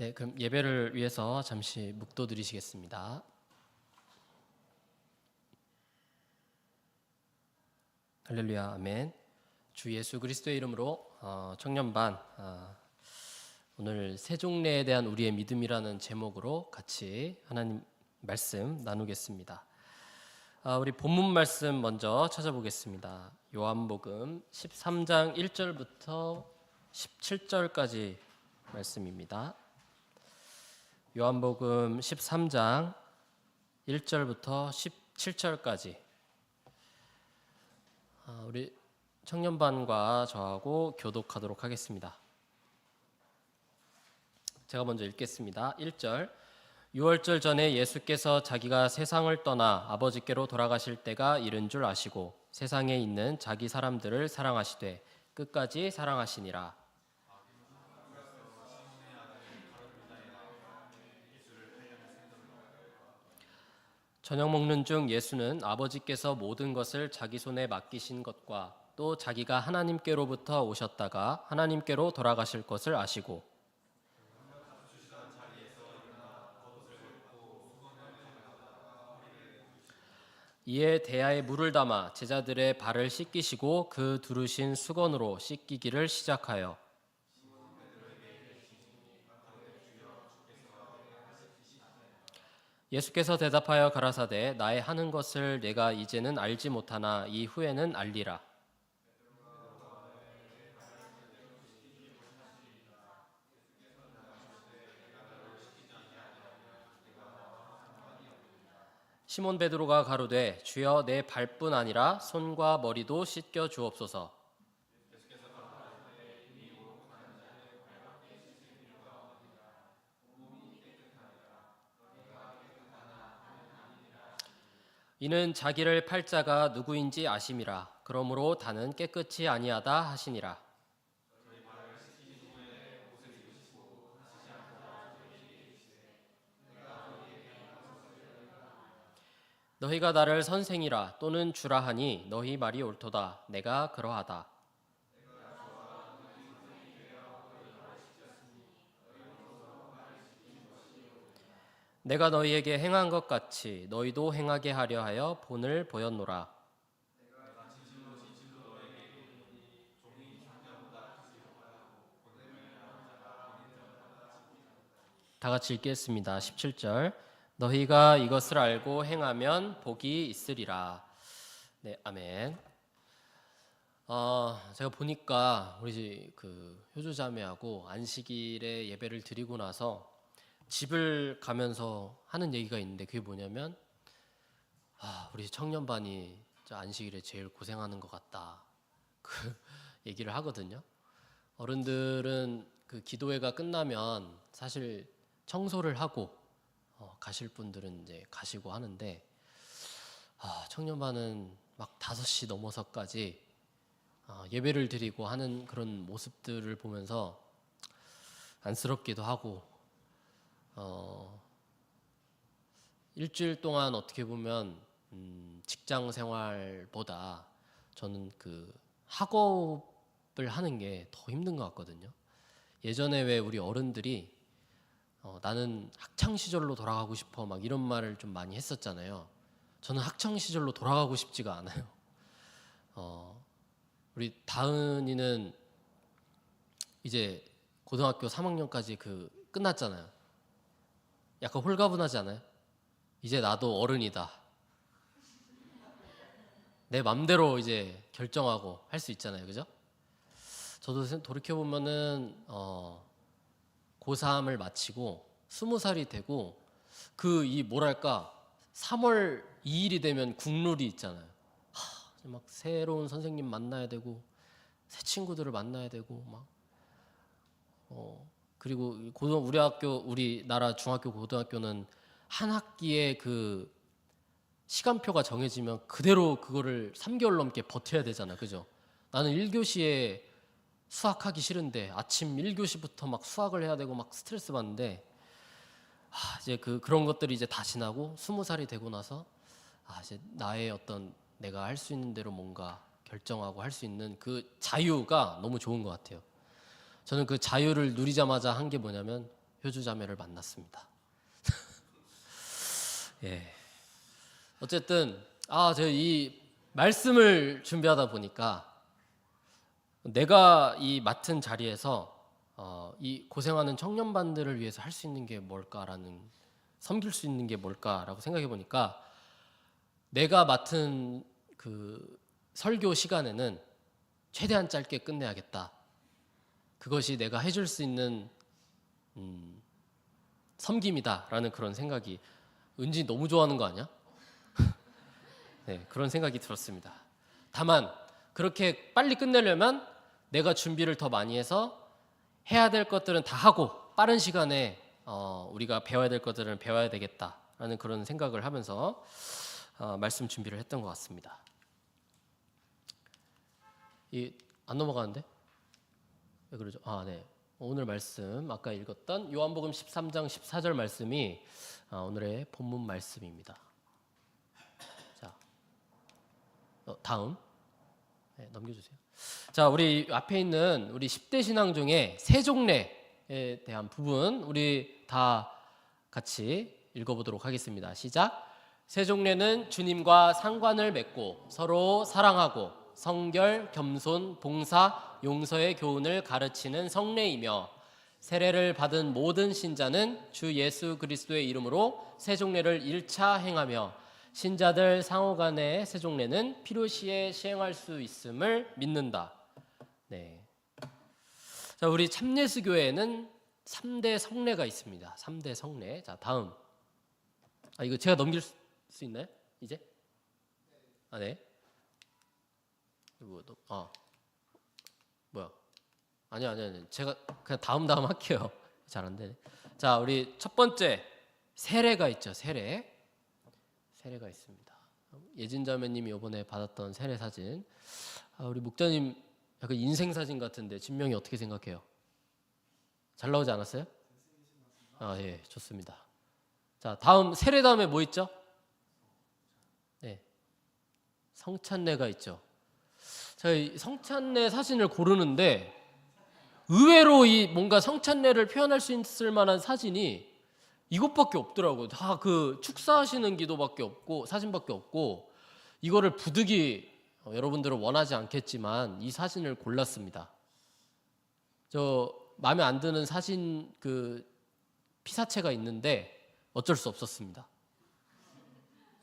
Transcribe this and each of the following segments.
네, 그럼 예배를 위해서 잠시 묵도드리시겠습니다. 할렐루야, 아멘. 주 예수 그리스도의 이름으로 청년반 오늘 세종례에 대한 우리의 믿음이라는 제목으로 같이 하나님 말씀 나누겠습니다. 우리 본문 말씀 먼저 찾아보겠습니다. 요한복음 13장 1절부터 17절까지 말씀입니다. 요한복음 13장 1절부터 17절까지 우리 청년반과 저하고 교독하도록 하겠습니다. 제가 먼저 읽겠습니다. 1절. 유월절 전에 예수께서 자기가 세상을 떠나 아버지께로 돌아가실 때가 이른 줄 아시고 세상에 있는 자기 사람들을 사랑하시되 끝까지 사랑하시니라. 저녁 먹는 중 예수는 아버지께서 모든 것을 자기 손에 맡기신 것과 또 자기가 하나님께로부터 오셨다가 하나님께로 돌아가실 것을 아시고 이에 대야에 물을 담아 제자들의 발을 씻기시고 그 두르신 수건으로 씻기기를 시작하여 예수께서 대답하여 가라사대 나의 하는 것을 내가 이제는 알지 못하나 이후에는 알리라. 시몬 베드로가 가로되 주여 내 발뿐 아니라 손과 머리도 씻겨 주옵소서. 이는 자기를 팔 자가 누구인지 아심이라. 그러므로 다는 깨끗이 아니하다 하시니라. 너희가 나를 선생이라 또는 주라 하니 너희 말이 옳도다. 내가 그러하다. 내가 너희에게 행한 것 같이 너희도 행하게 하려 하여 본을 보였노라. 다 같이 읽겠습니다. 17절. 너희가 이것을 알고 행하면 복이 있으리라. 네, 아멘. 제가 보니까 우리 그 효주자매하고 안식일에 예배를 드리고 나서 집을 가면서 하는 얘기가 있는데 그게 뭐냐면 우리 청년반이 안식일에 제일 고생하는 것 같다. 그 얘기를 하거든요. 어른들은 그 기도회가 끝나면 사실 청소를 하고 가실 분들은 이제 가시고 하는데 청년반은 막 5시 넘어서까지 예배를 드리고 하는 그런 모습들을 보면서 안쓰럽기도 하고 일주일 동안 어떻게 보면 직장 생활보다 저는 그 학업을 하는 게 더 힘든 것 같거든요. 예전에 왜 우리 어른들이 나는 학창 시절로 돌아가고 싶어 막 이런 말을 좀 많이 했었잖아요. 저는 학창 시절로 돌아가고 싶지가 않아요. 우리 다은이는 이제 고등학교 3학년까지 끝났잖아요. 약간 홀가분하지 않아요? 이제 나도 어른이다. 내 맘대로 이제 결정하고 할 수 있잖아요, 그죠? 저도 돌이켜 보면은 고3을 마치고 20살이 되고 뭐랄까 3월 2일이 되면 국룰이 있잖아요. 막 새로운 선생님 만나야 되고 새 친구들을 만나야 되고 막 그리고 우리나라 중학교 고등학교는 한 학기에 그 시간표가 정해지면 그대로 그거를 3개월 넘게 버텨야 되잖아, 그죠? 나는 1교시에 수학하기 싫은데 아침 1교시부터 막 수학을 해야 되고 막 스트레스 받는데 이제 그런 것들이 이제 다 지나고 20살이 되고 나서 이제 나의 어떤 내가 할 수 있는 대로 뭔가 결정하고 할 수 있는 그 자유가 너무 좋은 것 같아요. 저는 그 자유를 누리자마자 한 게 뭐냐면 효주자매를 만났습니다. 예. 어쨌든 제가 이 말씀을 준비하다 보니까 내가 이 맡은 자리에서 이 고생하는 청년반들을 위해서 할 수 있는 게 뭘까라는, 섬길 수 있는 게 뭘까라고 생각해 보니까 내가 맡은 그 설교 시간에는 최대한 짧게 끝내야겠다. 그것이 내가 해줄 수 있는 섬김이다라는 그런 생각이, 은지 너무 좋아하는 거 아니야? 네, 그런 생각이 들었습니다. 다만 그렇게 빨리 끝내려면 내가 준비를 더 많이 해서 해야 될 것들은 다 하고 빠른 시간에 우리가 배워야 될 것들은 배워야 되겠다라는 그런 생각을 하면서 말씀 준비를 했던 것 같습니다. 안 넘어가는데? 왜 그러죠? 네. 오늘 말씀 아까 읽었던 요한복음 13장 14절 말씀이 오늘의 본문 말씀입니다. 자, 다음 넘겨주세요. 자, 우리 앞에 있는 우리 10대 신앙 중에 세종례에 대한 부분 우리 다 같이 읽어보도록 하겠습니다. 시작. 세종례는 주님과 상관을 맺고 서로 사랑하고 성결, 겸손, 봉사, 용서의 교훈을 가르치는 성례이며 세례를 받은 모든 신자는 주 예수 그리스도의 이름으로 세종례를 1차 행하며 신자들 상호간의 세종례는 필요시에 시행할 수 있음을 믿는다. 네. 자, 우리 참예수 교회에는 3대 성례가 있습니다. 3대 성례. 자, 다음. 이거 제가 넘길 수 있나요? 이제? 네. 뭐야? 아니. 제가 그냥 다음 할게요. 잘 안 되네. 자, 우리 첫 번째 세례가 있죠. 세례가 있습니다. 예진 자매님이 이번에 받았던 세례 사진. 우리 목자님 약간 인생 사진 같은데 진명이 어떻게 생각해요? 잘 나오지 않았어요? 예, 좋습니다. 자, 다음 세례 다음에 뭐 있죠? 네, 성찬례가 있죠. 제가 성찬례 사진을 고르는데 의외로 이 뭔가 성찬례를 표현할 수 있을 만한 사진이 이것밖에 없더라고요. 다 그 축사하시는 기도밖에 없고 사진밖에 없고, 이거를 부득이 여러분들은 원하지 않겠지만 이 사진을 골랐습니다. 저 마음에 안 드는 사진 그 피사체가 있는데 어쩔 수 없었습니다.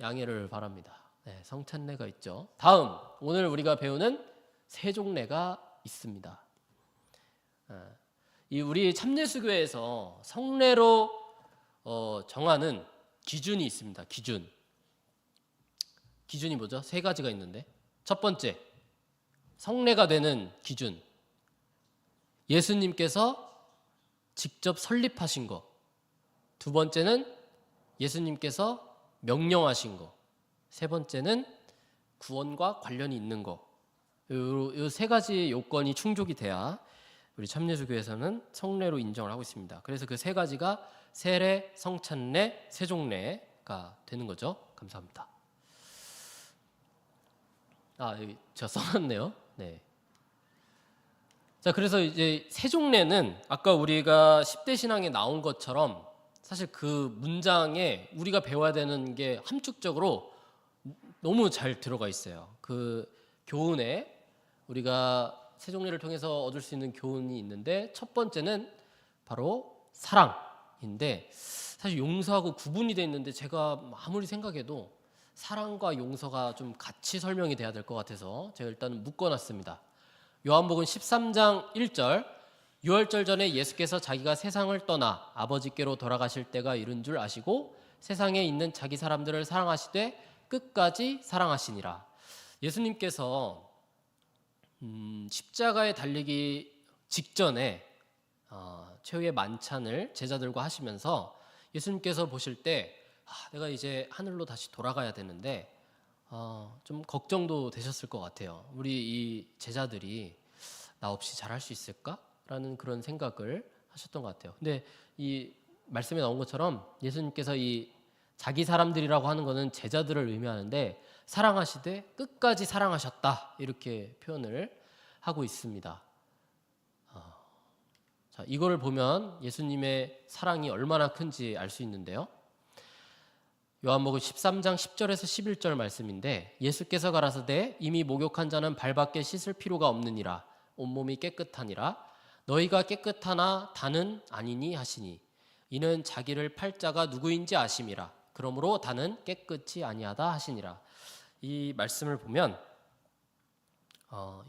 양해를 바랍니다. 네, 성찬례가 있죠. 다음 오늘 우리가 배우는 세종례가 있습니다. 이 우리 참예수교회에서 성례로 정하는 기준이 있습니다. 기준이 뭐죠? 세 가지가 있는데, 첫 번째 성례가 되는 기준, 예수님께서 직접 설립하신 거. 두 번째는 예수님께서 명령하신 거. 세 번째는 구원과 관련이 있는 거. 이 세 가지 요건이 충족이 돼야 우리 참예수교회에서는 성례로 인정을 하고 있습니다. 그래서 그 세 가지가 세례, 성찬례, 세종례가 되는 거죠. 감사합니다. 여기 제가 써놨네요. 네. 자, 그래서 이제 세종례는 아까 우리가 10대 신앙에 나온 것처럼 사실 그 문장에 우리가 배워야 되는 게 함축적으로 너무 잘 들어가 있어요. 그 교훈에 우리가 세종례를 통해서 얻을 수 있는 교훈이 있는데, 첫 번째는 바로 사랑인데, 사실 용서하고 구분이 돼 있는데 제가 아무리 생각해도 사랑과 용서가 좀 같이 설명이 돼야 될 것 같아서 제가 일단 묶어놨습니다. 요한복음 13장 1절, 유월절 전에 예수께서 자기가 세상을 떠나 아버지께로 돌아가실 때가 이른 줄 아시고 세상에 있는 자기 사람들을 사랑하시되 끝까지 사랑하시니라. 예수님께서 십자가에 달리기 직전에 최후의 만찬을 제자들과 하시면서 예수님께서 보실 때 내가 이제 하늘로 다시 돌아가야 되는데 좀 걱정도 되셨을 것 같아요. 우리 이 제자들이 나 없이 잘할 수 있을까라는 그런 생각을 하셨던 것 같아요. 근데 이 말씀에 나온 것처럼 예수님께서 이 자기 사람들이라고 하는 것은 제자들을 의미하는데, 사랑하시되 끝까지 사랑하셨다 이렇게 표현을 하고 있습니다. 자, 이걸 보면 예수님의 사랑이 얼마나 큰지 알 수 있는데요. 요한복음 13장 10절에서 11절 말씀인데, 예수께서 가라사대 이미 목욕한 자는 발밖에 씻을 필요가 없느니라. 온몸이 깨끗하니라. 너희가 깨끗하나 다는 아니니 하시니, 이는 자기를 팔 자가 누구인지 아심이라. 그러므로 다는 깨끗이 아니하다 하시니라. 이 말씀을 보면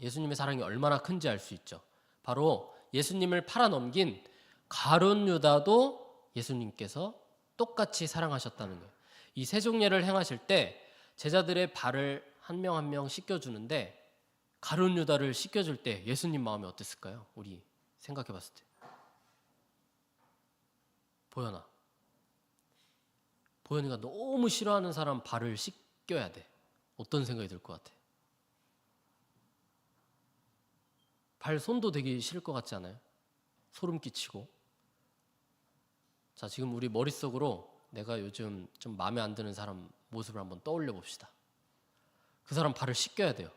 예수님의 사랑이 얼마나 큰지 알 수 있죠. 바로 예수님을 팔아넘긴 가룟 유다도 예수님께서 똑같이 사랑하셨다는 거예요. 이 세종례를 행하실 때 제자들의 발을 한 명 한 명 씻겨주는데, 가룟 유다를 씻겨줄 때 예수님 마음이 어땠을까요? 우리 생각해 봤을 때. 보현이가 너무 싫어하는 사람 발을 씻겨야 돼. 어떤 생각이 들 것 같아? 발 손도 되기 싫을 것 같지 않아요? 소름 끼치고. 자, 지금 우리 머릿속으로 내가 요즘 좀 마음에 안 드는 사람 모습을 한번 떠올려 봅시다. 그 사람 발을 씻겨야 돼요.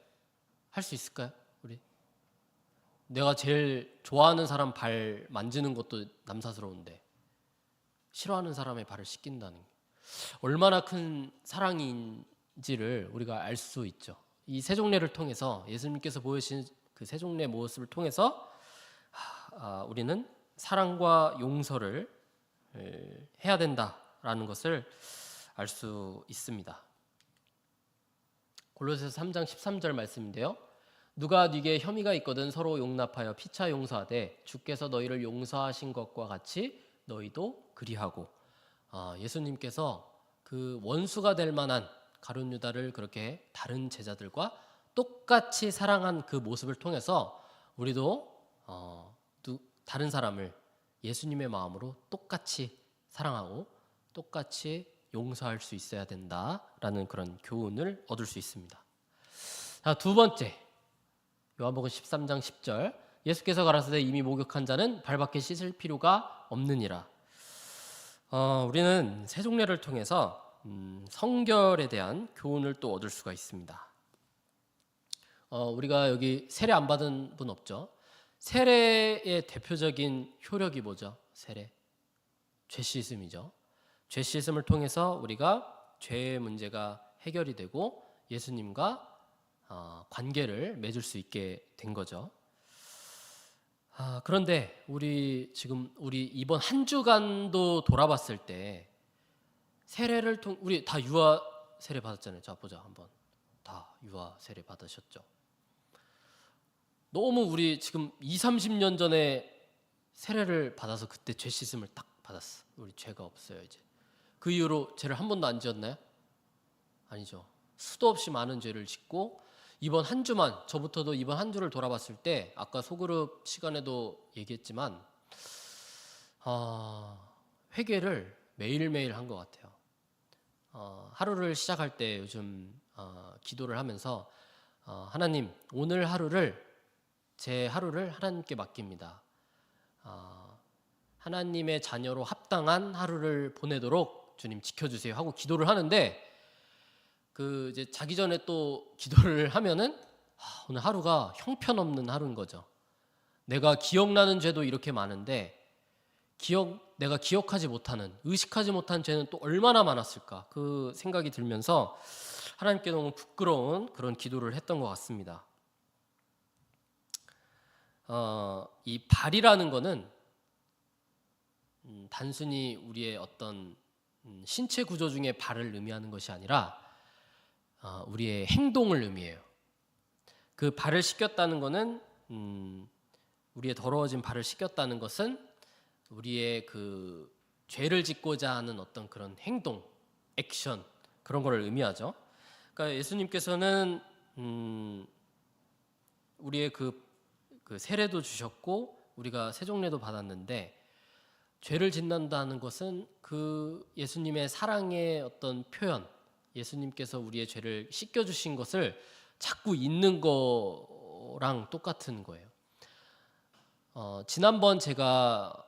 할 수 있을까요? 우리? 내가 제일 좋아하는 사람 발 만지는 것도 남사스러운데 싫어하는 사람의 발을 씻긴다는 게 얼마나 큰 사랑인지를 우리가 알 수 있죠. 이 세종례를 통해서, 예수님께서 보여주신 그 세종례 모습을 통해서 우리는 사랑과 용서를 해야 된다라는 것을 알 수 있습니다. 골로새서 3장 13절 말씀인데요. 누가 네게 혐의가 있거든 서로 용납하여 피차 용서하되 주께서 너희를 용서하신 것과 같이 너희도 그리하고. 예수님께서 그 원수가 될 만한 가룟 유다를 그렇게 다른 제자들과 똑같이 사랑한 그 모습을 통해서 우리도 다른 사람을 예수님의 마음으로 똑같이 사랑하고 똑같이 용서할 수 있어야 된다라는 그런 교훈을 얻을 수 있습니다. 자, 두 번째, 요한복음 13장 10절, 예수께서 가라사대 이미 목욕한 자는 발밖에 씻을 필요가 없느니라. 우리는 세종례를 통해서 성결에 대한 교훈을 또 얻을 수가 있습니다. 우리가 여기 세례 안 받은 분 없죠? 세례의 대표적인 효력이 뭐죠? 세례, 죄 씻음이죠. 죄 씻음을 통해서 우리가 죄의 문제가 해결이 되고 예수님과 관계를 맺을 수 있게 된 거죠. 그런데 우리 이번 한 주간도 돌아봤을 때 세례를 우리 다 유아 세례 받았잖아요. 자, 보자 한번. 다 유아 세례 받으셨죠? 너무 우리 지금 20-30년 전에 세례를 받아서 그때 죄 씻음을 딱 받았어. 우리 죄가 없어요 이제. 그 이후로 죄를 한 번도 안 지었나요? 아니죠. 수도 없이 많은 죄를 짓고 이번 한 주만, 저부터도 이번 한 주를 돌아봤을 때 아까 소그룹 시간에도 얘기했지만 회개를 매일매일 한 것 같아요. 하루를 시작할 때 요즘 기도를 하면서 하나님, 오늘 제 하루를 하나님께 맡깁니다. 하나님의 자녀로 합당한 하루를 보내도록 주님 지켜주세요 하고 기도를 하는데, 이제 자기 전에 또 기도를 하면은 오늘 하루가 형편없는 하루인 거죠. 내가 기억나는 죄도 이렇게 많은데 내가 기억하지 못하는, 의식하지 못한 죄는 또 얼마나 많았을까, 그 생각이 들면서 하나님께 너무 부끄러운 그런 기도를 했던 것 같습니다. 이 발이라는 거는 단순히 우리의 어떤 신체 구조 중에 발을 의미하는 것이 아니라 우리의 행동을 의미해요. 그 발을 씻겼다는 것은 우리의 더러워진 발을 씻겼다는 것은 우리의 그 죄를 짓고자 하는 어떤 그런 행동, 액션, 그런 거를 의미하죠. 그러니까 예수님께서는 우리의 그 세례도 주셨고 우리가 세종례도 받았는데, 죄를 짓는다는 것은 그 예수님의 사랑의 어떤 표현, 예수님께서 우리의 죄를 씻겨주신 것을 자꾸 잊는 거랑 똑같은 거예요. 지난번 제가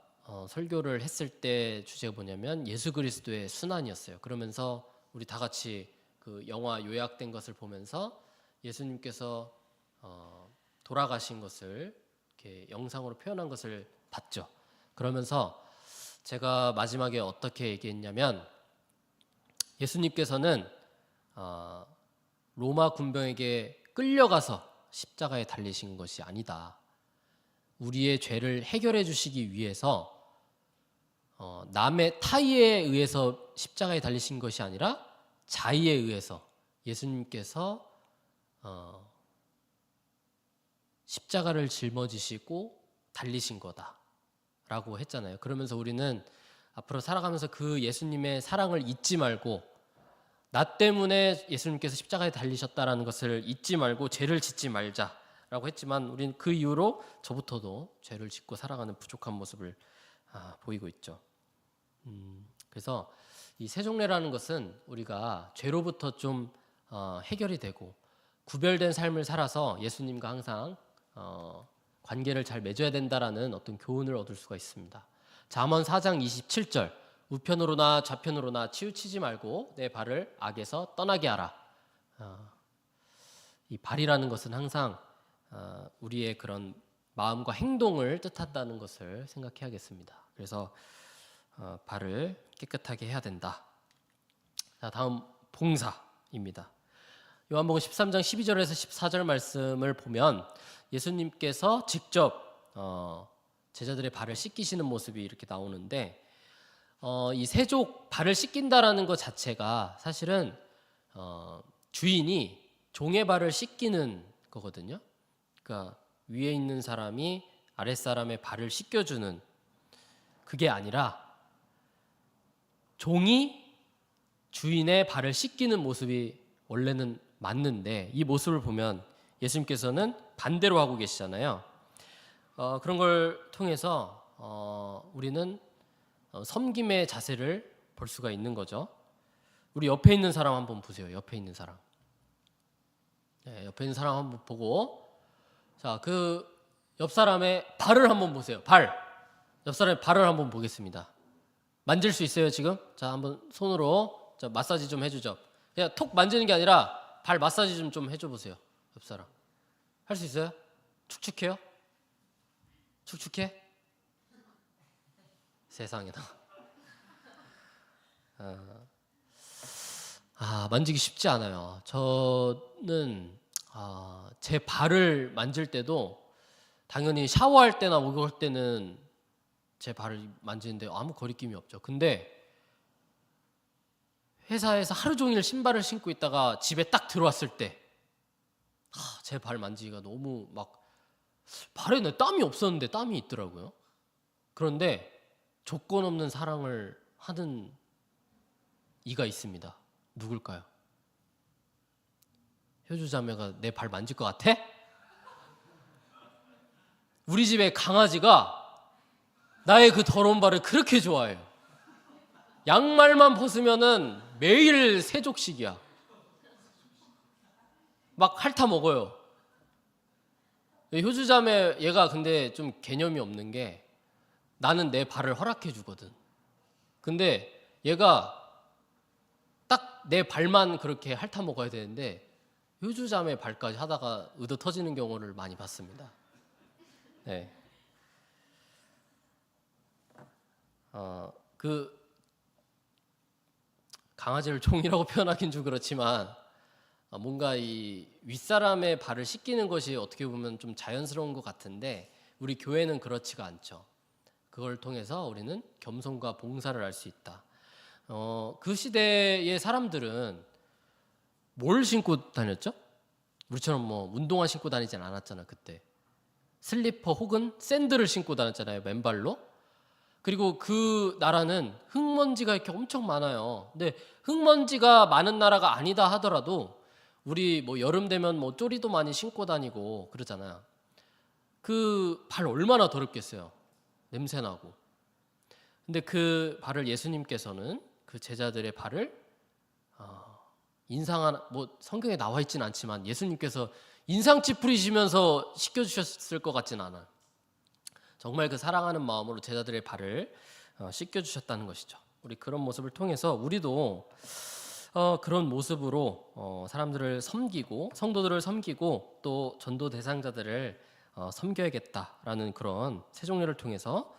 설교를 했을 때 주제가 뭐냐면 예수 그리스도의 순환이었어요. 그러면서 우리 다 같이 그 영화 요약된 것을 보면서 예수님께서 돌아가신 것을 이렇게 영상으로 표현한 것을 봤죠. 그러면서 제가 마지막에 어떻게 얘기했냐면 예수님께서는 로마 군병에게 끌려가서 십자가에 달리신 것이 아니다. 우리의 죄를 해결해 주시기 위해서 남의 타의에 의해서 십자가에 달리신 것이 아니라 자의에 의해서 예수님께서 십자가를 짊어지시고 달리신 거다라고 했잖아요. 그러면서 우리는 앞으로 살아가면서 그 예수님의 사랑을 잊지 말고 나 때문에 예수님께서 십자가에 달리셨다라는 것을 잊지 말고 죄를 짓지 말자라고 했지만 우리는 그 이후로 저부터도 죄를 짓고 살아가는 부족한 모습을 보이고 있죠. 그래서 이 세종례라는 것은 우리가 죄로부터 좀 해결이 되고 구별된 삶을 살아서 예수님과 항상 관계를 잘 맺어야 된다라는 어떤 교훈을 얻을 수가 있습니다. 잠언 4장 27절 우편으로나 좌편으로나 치우치지 말고 내 발을 악에서 떠나게 하라. 이 발이라는 것은 항상 우리의 그런 마음과 행동을 뜻한다는 것을 생각해야겠습니다. 그래서 발을 깨끗하게 해야 된다. 자, 다음 봉사입니다. 요한복음 13장 12절에서 14절 말씀을 보면 예수님께서 직접 제자들의 발을 씻기시는 모습이 이렇게 나오는데 이 세족 발을 씻긴다라는 것 자체가 사실은 주인이 종의 발을 씻기는 거거든요. 그러니까 위에 있는 사람이 아랫사람의 발을 씻겨주는 그게 아니라 종이 주인의 발을 씻기는 모습이 원래는 맞는데 이 모습을 보면 예수님께서는 반대로 하고 계시잖아요. 그런 걸 통해서 우리는 섬김의 자세를 볼 수가 있는 거죠. 우리 옆에 있는 사람 한번 보세요. 옆에 있는 사람. 네, 옆에 있는 사람 한번 보고 자, 그 옆 사람의 발을 한번 보세요. 발. 옆 사람의 발을 한번 보겠습니다. 만질 수 있어요, 지금? 자, 한번 손으로 자, 마사지 좀 해주죠. 그냥 톡 만지는 게 아니라 발 마사지 좀 해줘 보세요. 옆 사람. 할 수 있어요? 축축해요? 축축해? 세상에나. 만지기 쉽지 않아요. 저는 제 발을 만질 때도 당연히 샤워할 때나 목욕할 때는 제 발을 만지는데 아무 거리낌이 없죠. 근데 회사에서 하루 종일 신발을 신고 있다가 집에 딱 들어왔을 때 제 발 만지기가 너무 막 발에 내 땀이 없었는데 땀이 있더라고요. 그런데 조건 없는 사랑을 하는 이가 있습니다. 누굴까요? 효주자매가 내 발 만질 것 같아? 우리 집에 강아지가 나의 그 더러운 발을 그렇게 좋아해요. 양말만 벗으면은 매일 세족식이야. 막 핥아 먹어요. 효주자매 얘가 근데 좀 개념이 없는 게 나는 내 발을 허락해 주거든. 근데 얘가 딱 내 발만 그렇게 핥아 먹어야 되는데 효주자매 발까지 하다가 의도 터지는 경우를 많이 봤습니다. 네. 그 강아지를 종이라고 표현하긴 좀 그렇지만 뭔가 이 윗사람의 발을 씻기는 것이 어떻게 보면 좀 자연스러운 것 같은데 우리 교회는 그렇지가 않죠. 그걸 통해서 우리는 겸손과 봉사를 할 수 있다. 그 시대의 사람들은 뭘 신고 다녔죠? 우리처럼 뭐 운동화 신고 다니진 않았잖아 그때. 슬리퍼 혹은 샌들을 신고 다녔잖아요 맨발로. 그리고 그 나라는 흙먼지가 이렇게 엄청 많아요. 근데 흙먼지가 많은 나라가 아니다 하더라도 우리 뭐 여름 되면 뭐 쪼리도 많이 신고 다니고 그러잖아요. 그 발 얼마나 더럽겠어요. 냄새 나고. 근데 그 발을 예수님께서는 그 제자들의 발을 뭐 성경에 나와 있진 않지만 예수님께서 인상치 뿌리시면서 씻겨주셨을 것 같진 않아요. 정말 그 사랑하는 마음으로 제자들의 발을 씻겨주셨다는 것이죠. 우리 그런 모습을 통해서 우리도 그런 모습으로 사람들을 섬기고 성도들을 섬기고 또 전도 대상자들을 섬겨야겠다라는 그런 세종례를 통해서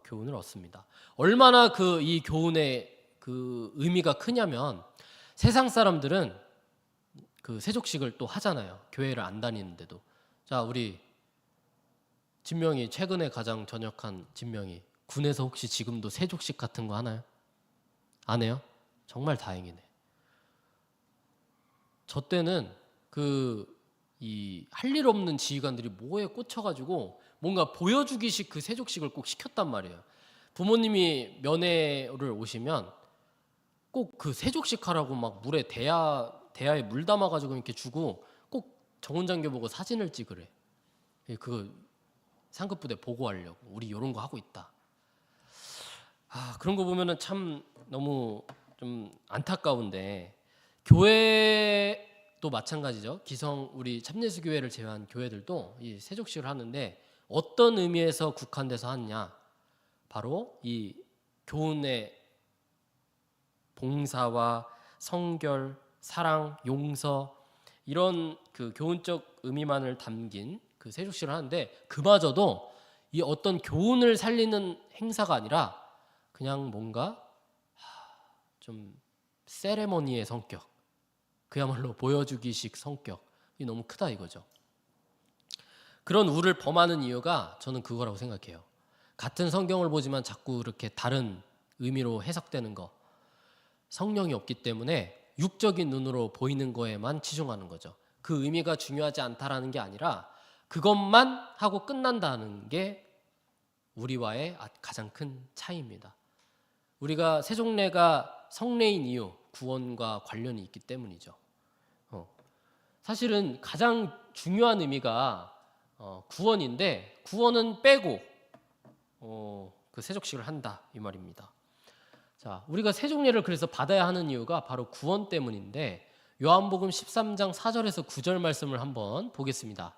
교훈을 얻습니다. 얼마나 이 교훈의 그 의미가 크냐면 세상 사람들은 그 세족식을 또 하잖아요. 교회를 안 다니는데도. 자, 우리 진명이 최근에 가장 전역한 진명이 군에서 혹시 지금도 세족식 같은 거 하나요? 안 해요? 정말 다행이네. 저 때는 이 할 일 없는 지휘관들이 뭐에 꽂혀가지고 뭔가 보여주기식 그 세족식을 꼭 시켰단 말이에요. 부모님이 면회를 오시면 꼭 그 세족식 하라고 막 물에 대야에 물 담아가지고 이렇게 주고 꼭 정훈장교 보고 사진을 찍으래. 그 상급부대 보고하려고 우리 이런 거 하고 있다. 그런 거 보면은 참 너무 좀 안타까운데 교회도 마찬가지죠. 기성 우리 참예수 교회를 제외한 교회들도 이 세족식을 하는데 어떤 의미에서 국한돼서 하느냐? 바로 이 교훈의 봉사와 성결, 사랑, 용서 이런 그 교훈적 의미만을 담긴 그 세족식을 하는데 그마저도 이 어떤 교훈을 살리는 행사가 아니라 그냥 뭔가 좀 세레머니의 성격, 그야말로 보여주기식 성격이 너무 크다 이거죠. 그런 우를 범하는 이유가 저는 그거라고 생각해요. 같은 성경을 보지만 자꾸 이렇게 다른 의미로 해석되는 거. 성령이 없기 때문에 육적인 눈으로 보이는 거에만 치중하는 거죠. 그 의미가 중요하지 않다라는 게 아니라 그것만 하고 끝난다는 게 우리와의 가장 큰 차이입니다. 우리가 세종례가 성례인 이유, 구원과 관련이 있기 때문이죠. 사실은 가장 중요한 의미가 구원인데 구원은 빼고 그 세족식을 한다 이 말입니다. 자, 우리가 세종례를 그래서 받아야 하는 이유가 바로 구원 때문인데 요한복음 13장 4절에서 9절 말씀을 한번 보겠습니다.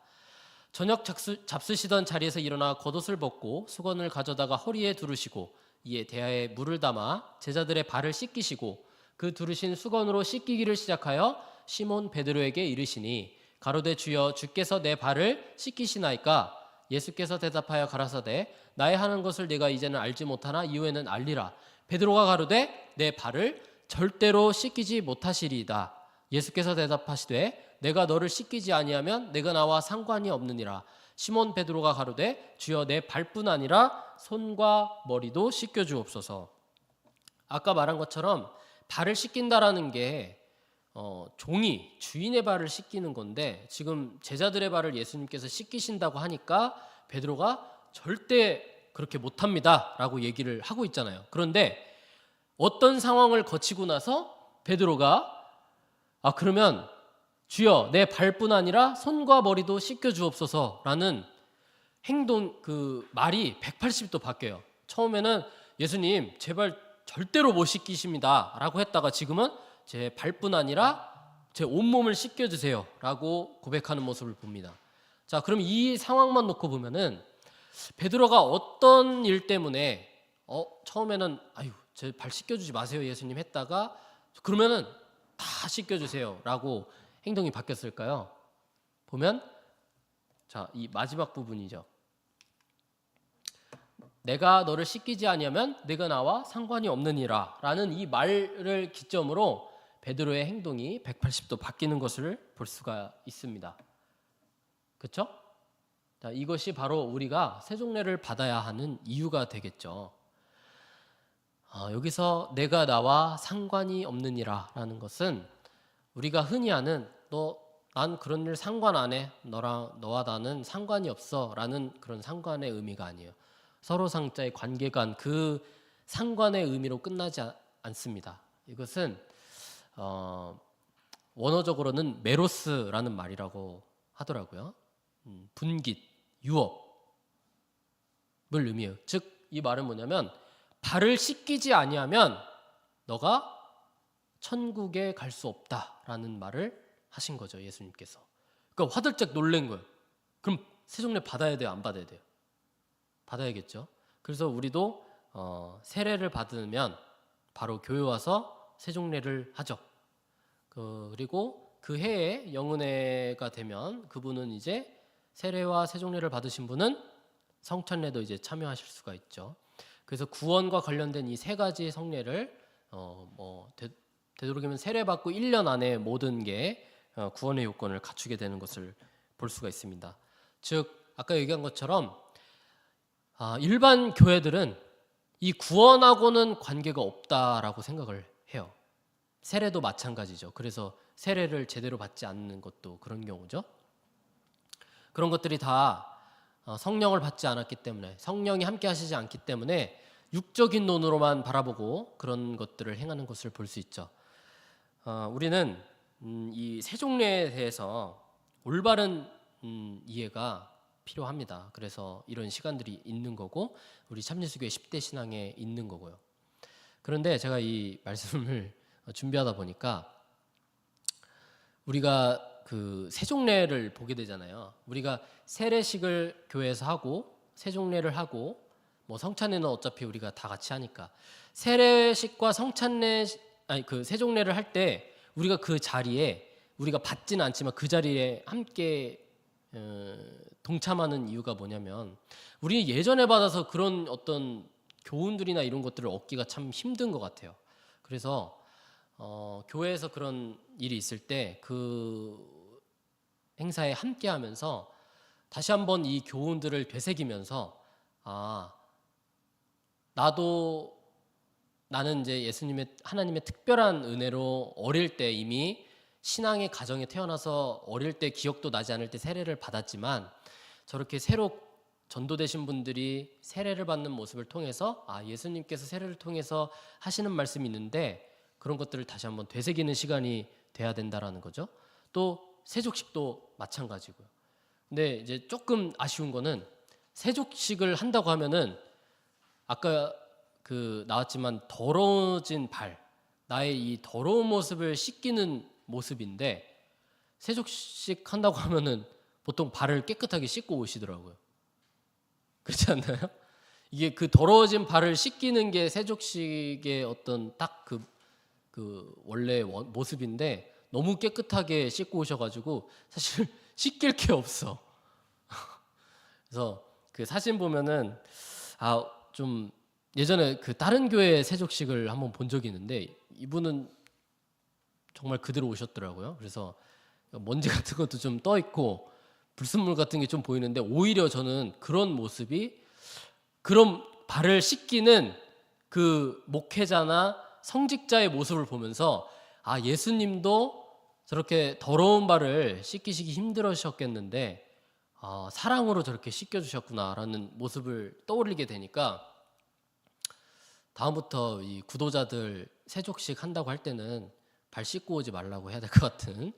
저녁 잡수시던 자리에서 일어나 겉옷을 벗고 수건을 가져다가 허리에 두르시고 이에 대야에 물을 담아 제자들의 발을 씻기시고 그 두르신 수건으로 씻기기를 시작하여 시몬 베드로에게 이르시니 가로되 주여 주께서 내 발을 씻기시나이까? 예수께서 대답하여 가라사대 나의 하는 것을 네가 이제는 알지 못하나 이후에는 알리라. 베드로가 가로되 내 발을 절대로 씻기지 못하시리이다. 예수께서 대답하시되 내가 너를 씻기지 아니하면 내가 나와 상관이 없느니라. 시몬 베드로가 가로되 주여 내 발뿐 아니라 손과 머리도 씻겨 주옵소서. 아까 말한 것처럼 발을 씻긴다라는 게 종이 주인의 발을 씻기는 건데 지금 제자들의 발을 예수님께서 씻기신다고 하니까 베드로가 절대 그렇게 못합니다라고 얘기를 하고 있잖아요. 그런데 어떤 상황을 거치고 나서 베드로가 그러면 주여 내 발뿐 아니라 손과 머리도 씻겨 주옵소서라는 행동 그 말이 180도 바뀌어요. 처음에는 예수님 제발 절대로 못 씻기십니다라고 했다가 지금은 제 발뿐 아니라 제 온몸을 씻겨주세요 라고 고백하는 모습을 봅니다. 자, 그럼 이 상황만 놓고 보면은 베드로가 어떤 일 때문에 처음에는 제 발 씻겨주지 마세요 예수님 했다가 그러면은 다 씻겨주세요 라고 행동이 바뀌었을까요? 보면 자, 이 마지막 부분이죠. 내가 너를 씻기지 아니하면 내가 나와 상관이 없느니라 라는 이 말을 기점으로 베드로의 행동이 180도 바뀌는 것을 볼 수가 있습니다. 그렇죠? 자, 이것이 바로 우리가 세종례를 받아야 하는 이유가 되겠죠. 여기서 내가 나와 상관이 없느니라 라는 것은 우리가 흔히 하는 난 그런 일 상관 안 해. 너와 나는 상관이 없어 라는 그런 상관의 의미가 아니에요. 서로 상자의 관계간 그 상관의 의미로 끝나지 않습니다. 이것은 원어적으로는 메로스라는 말이라고 하더라고요. 분깃, 유업을 의미해요. 즉 이 말은 뭐냐면 발을 씻기지 아니하면 너가 천국에 갈 수 없다라는 말을 하신 거죠. 예수님께서. 그러니까 화들짝 놀란 거예요. 그럼 세종례 받아야 돼요? 안 받아야 돼요? 받아야겠죠. 그래서 우리도 세례를 받으면 바로 교회 와서 세종례를 하죠. 그리고 그 해에 영은회가 되면 그분은 이제 세례와 세종례를 받으신 분은 성찬례도 이제 참여하실 수가 있죠. 그래서 구원과 관련된 이 세 가지 성례를 되도록이면 세례받고 1년 안에 모든 게 구원의 요건을 갖추게 되는 것을 볼 수가 있습니다. 즉 아까 얘기한 것처럼 일반 교회들은 이 구원하고는 관계가 없다라고 생각을 해요. 세례도 마찬가지죠. 그래서 세례를 제대로 받지 않는 것도 그런 경우죠. 그런 것들이 다 성령을 받지 않았기 때문에, 성령이 함께 하시지 않기 때문에 육적인 눈으로만 바라보고 그런 것들을 행하는 것을 볼 수 있죠. 우리는 이 세종례에 대해서 올바른 이해가 필요합니다. 그래서 이런 시간들이 있는 거고 우리 참예수교회 10대 신앙에 있는 거고요. 그런데 제가 이 말씀을 준비하다 보니까 우리가 그 세종례를 보게 되잖아요. 우리가 세례식을 교회에서 하고 세종례를 하고 뭐 성찬례는 어차피 우리가 다 같이 하니까 세례식과 성찬례 그 세종례를 할 때 우리가 그 자리에 우리가 받지는 않지만 그 자리에 함께 동참하는 이유가 뭐냐면 우리 예전에 받아서 그런 어떤 교훈들이나 이런 것들을 얻기가 참 힘든 것 같아요. 그래서 교회에서 그런 일이 있을 때 그 행사에 함께하면서 다시 한번 이 교훈들을 되새기면서 나는 이제 예수님의 하나님의 특별한 은혜로 어릴 때 이미 신앙의 가정에 태어나서 어릴 때 기억도 나지 않을 때 세례를 받았지만 저렇게 새로 전도되신 분들이 세례를 받는 모습을 통해서 예수님께서 세례를 통해서 하시는 말씀이 있는데 그런 것들을 다시 한번 되새기는 시간이 돼야 된다라는 거죠. 또 세족식도 마찬가지고요. 근데 이제 조금 아쉬운 거는 세족식을 한다고 하면은 아까 나왔지만 더러워진 발, 나의 이 더러운 모습을 씻기는 모습인데 세족식 한다고 하면은 보통 발을 깨끗하게 씻고 오시더라고요. 그렇지 않나요? 이게 그 더러워진 발을 씻기는 게 세족식의 어떤 딱 그 원래 모습인데 너무 깨끗하게 씻고 오셔가지고 사실 씻길 게 없어. 그래서 그 사진 보면은 좀 예전에 그 다른 교회 세족식을 한번 본 적이 있는데 이분은 정말 그대로 오셨더라고요. 그래서 먼지 같은 것도 좀 떠 있고 불순물 같은 게 좀 보이는데 오히려 저는 그런 모습이 그런 발을 씻기는 그 목회자나 성직자의 모습을 보면서 예수님도 저렇게 더러운 발을 씻기시기 힘들으셨겠는데 사랑으로 저렇게 씻겨주셨구나라는 모습을 떠올리게 되니까 다음부터 이 구도자들 세족식 한다고 할 때는 발 씻고 오지 말라고 해야 될 것 같은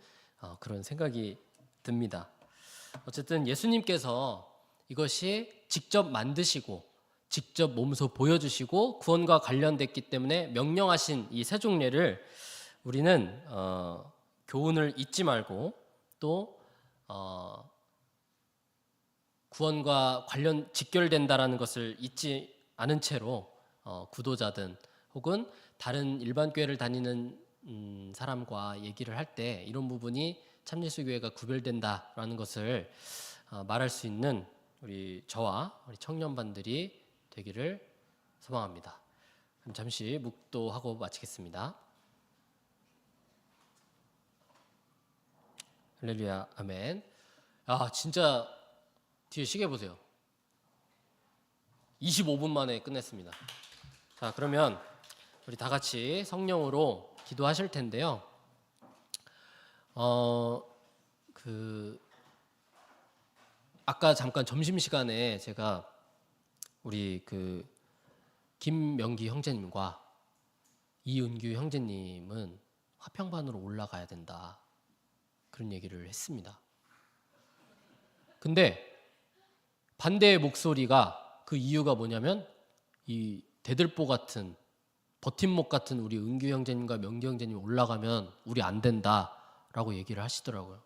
그런 생각이 듭니다. 어쨌든 예수님께서 이것이 직접 만드시고 직접 몸소 보여주시고 구원과 관련됐기 때문에 명령하신 이 세종례를 우리는 교훈을 잊지 말고 또 구원과 관련 직결된다라는 것을 잊지 않은 채로 구도자든 혹은 다른 일반 교회를 다니는 사람과 얘기를 할 때 이런 부분이 참예수교회가 구별된다라는 것을 말할 수 있는 우리 저와 우리 청년반들이 되기를 소망합니다. 그럼 잠시 묵도하고 마치겠습니다. 할렐루야, 아멘. 진짜 뒤에 시계 보세요. 25분 만에 끝냈습니다. 자, 그러면 우리 다 같이 성령으로 기도하실 텐데요. 아까 잠깐 점심시간에 제가 우리 김명기 형제님과 이은규 형제님은 화평반으로 올라가야 된다 그런 얘기를 했습니다. 근데 반대의 목소리가 그 이유가 뭐냐면 이 대들보 같은 버팀목 같은 우리 은규 형제님과 명기 형제님 올라가면 우리 안 된다라고 얘기를 하시더라고요.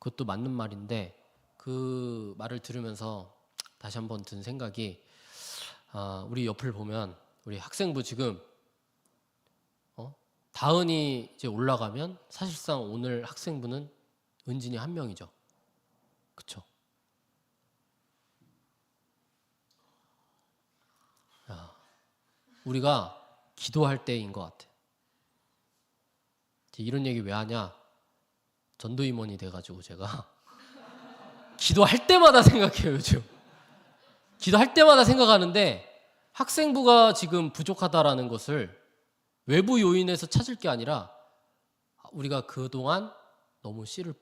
그것도 맞는 말인데 그 말을 들으면서 다시 한번 든 생각이 우리 옆을 보면 우리 학생부 지금 다은이 이제 올라가면 사실상 오늘 학생부는 은진이 한 명이죠. 그렇죠? 우리가 기도할 때인 것 같아. 이런 얘기 왜 하냐? 전도임원이 돼가지고 제가 기도할 때마다 생각해요, 요즘. 기도할 때마다 생각하는데 학생부가 지금 부족하다라는 것을 외부 요인에서 찾을 게 아니라 우리가 그동안 너무 씨를